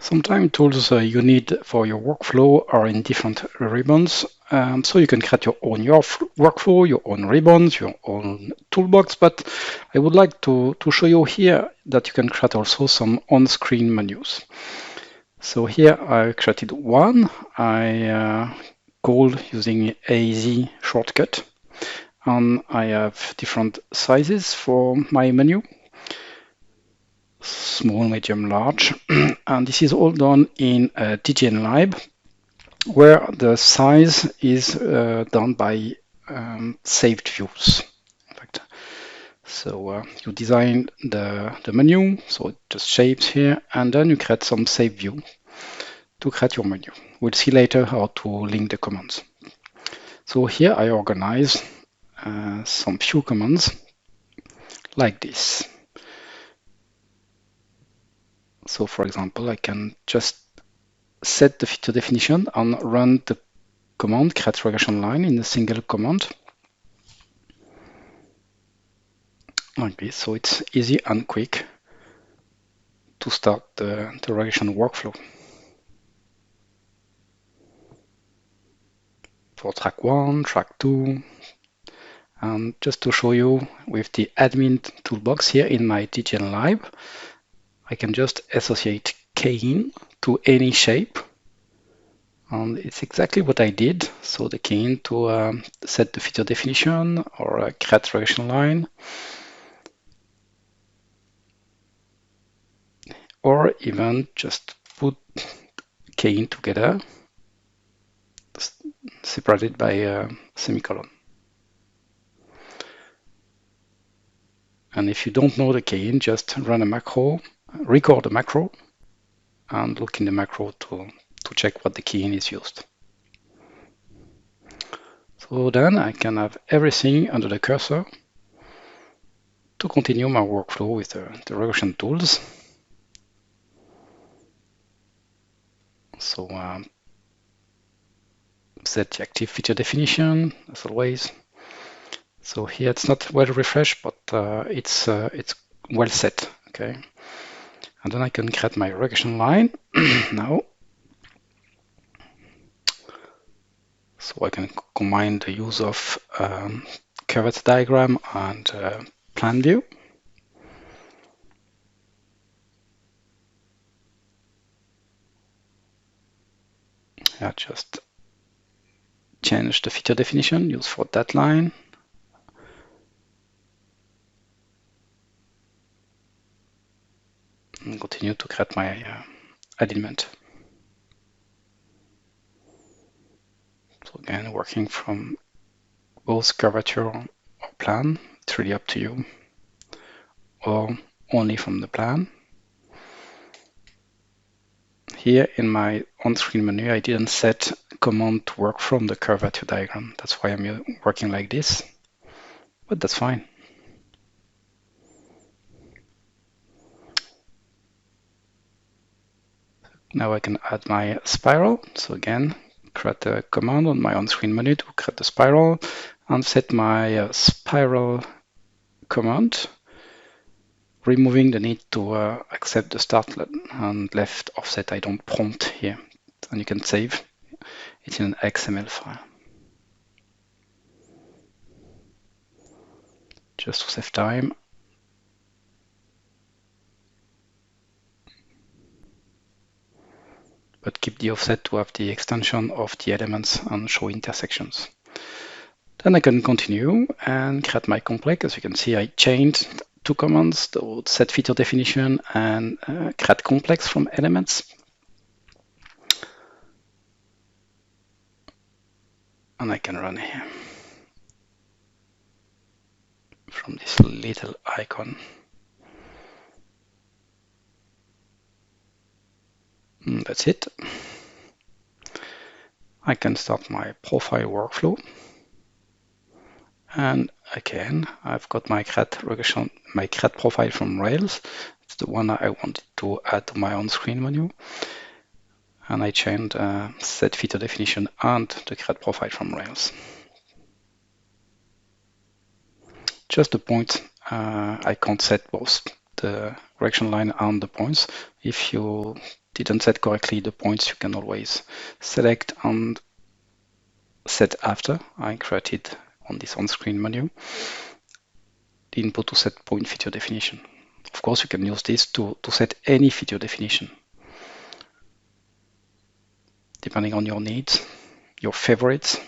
Sometimes tools you need for your workflow are in different ribbons. So you can create your own workflow, your own ribbons, your own toolbox. But I would like to show you here that you can create also some on-screen menus. So here I created one. I called using AZ shortcut. And I have different sizes for my menu. Small, medium, large. And this is all done in DGN where the size is done by saved views. In fact, so you design the menu, so it just shapes here, and then you create some save view to create your menu. We'll see later how to link the commands. So here I organize some few commands like this. So for example, I can just set the feature definition and run the command create regression line in a single command. Like this, so it's easy and quick to start the regression workflow. For track 1, track 2, and just to show you with the admin toolbox here in my DGN Lib, I can just associate keying to any shape. And it's exactly what I did. So the keying to set the feature definition or create regression line, or even just put keying together, separated by a semicolon. And if you don't know the keying, just run a macro, record a macro, and look in the macro to check what the keying is used. So then I can have everything under the cursor to continue my workflow with the regression tools. So set the active feature definition as always. So here it's not well refreshed, but it's well set. Okay, and then I can create my regression line now. So I can combine the use of curved diagram and plan view. I just change the feature definition used for that line. And continue to create my alignment. So again, working from both curvature or plan, it's really up to you, or only from the plan. Here in my on-screen menu, I didn't set command to work from the curvature diagram. That's why I'm working like this, but that's fine. Now I can add my spiral. So again, create a command on my on-screen menu to create the spiral and set my spiral command, removing the need to accept the start and left offset. I don't prompt here. And you can save it in an XML file. Just to save time. But keep the offset to have the extension of the elements and show intersections. Then I can continue and create my complex. As you can see, I changed two commands, the set feature definition and create complex from elements. And I can run here from this little icon. And that's it. I can start my profile workflow. And again, I've got my create regression, my create profile from Rails. It's the one I wanted to add to my on-screen menu. And I changed set feature definition and the create profile from Rails. Just the point, I can't set both the regression line and the points. If you didn't set correctly the points, you can always select and set after. I created on this on-screen menu the input to set point feature definition. Of course, you can use this to set any feature definition, depending on your needs, your favorites.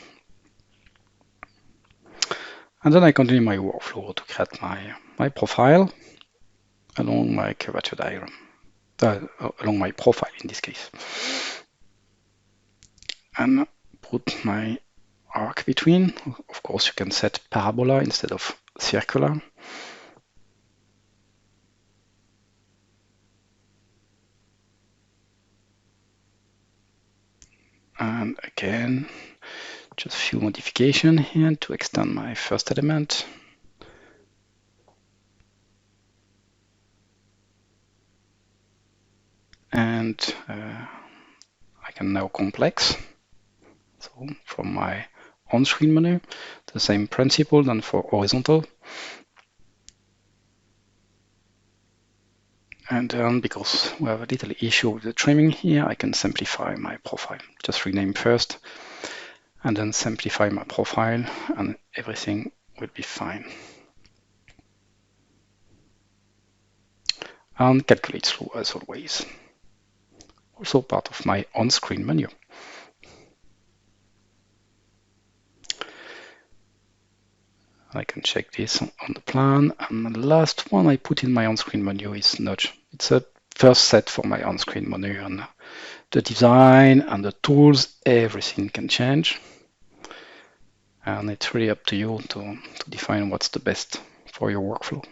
And then I continue my workflow to create my profile along my curvature diagram, along my profile in this case. And put my arc between. Of course, you can set parabola instead of circular. And again, just a few modifications here to extend my first element. And I can now complex. So from my on-screen menu, the same principle than for horizontal. And then, because we have a little issue with the trimming here, I can simplify my profile. Just rename first, and then simplify my profile, and everything will be fine. And calculate through as always. Also part of my on-screen menu. I can check this on the plan. And the last one I put in my on-screen menu is nudge. It's a first set for my on-screen menu, and the design and the tools, everything can change. And it's really up to you to define what's the best for your workflow.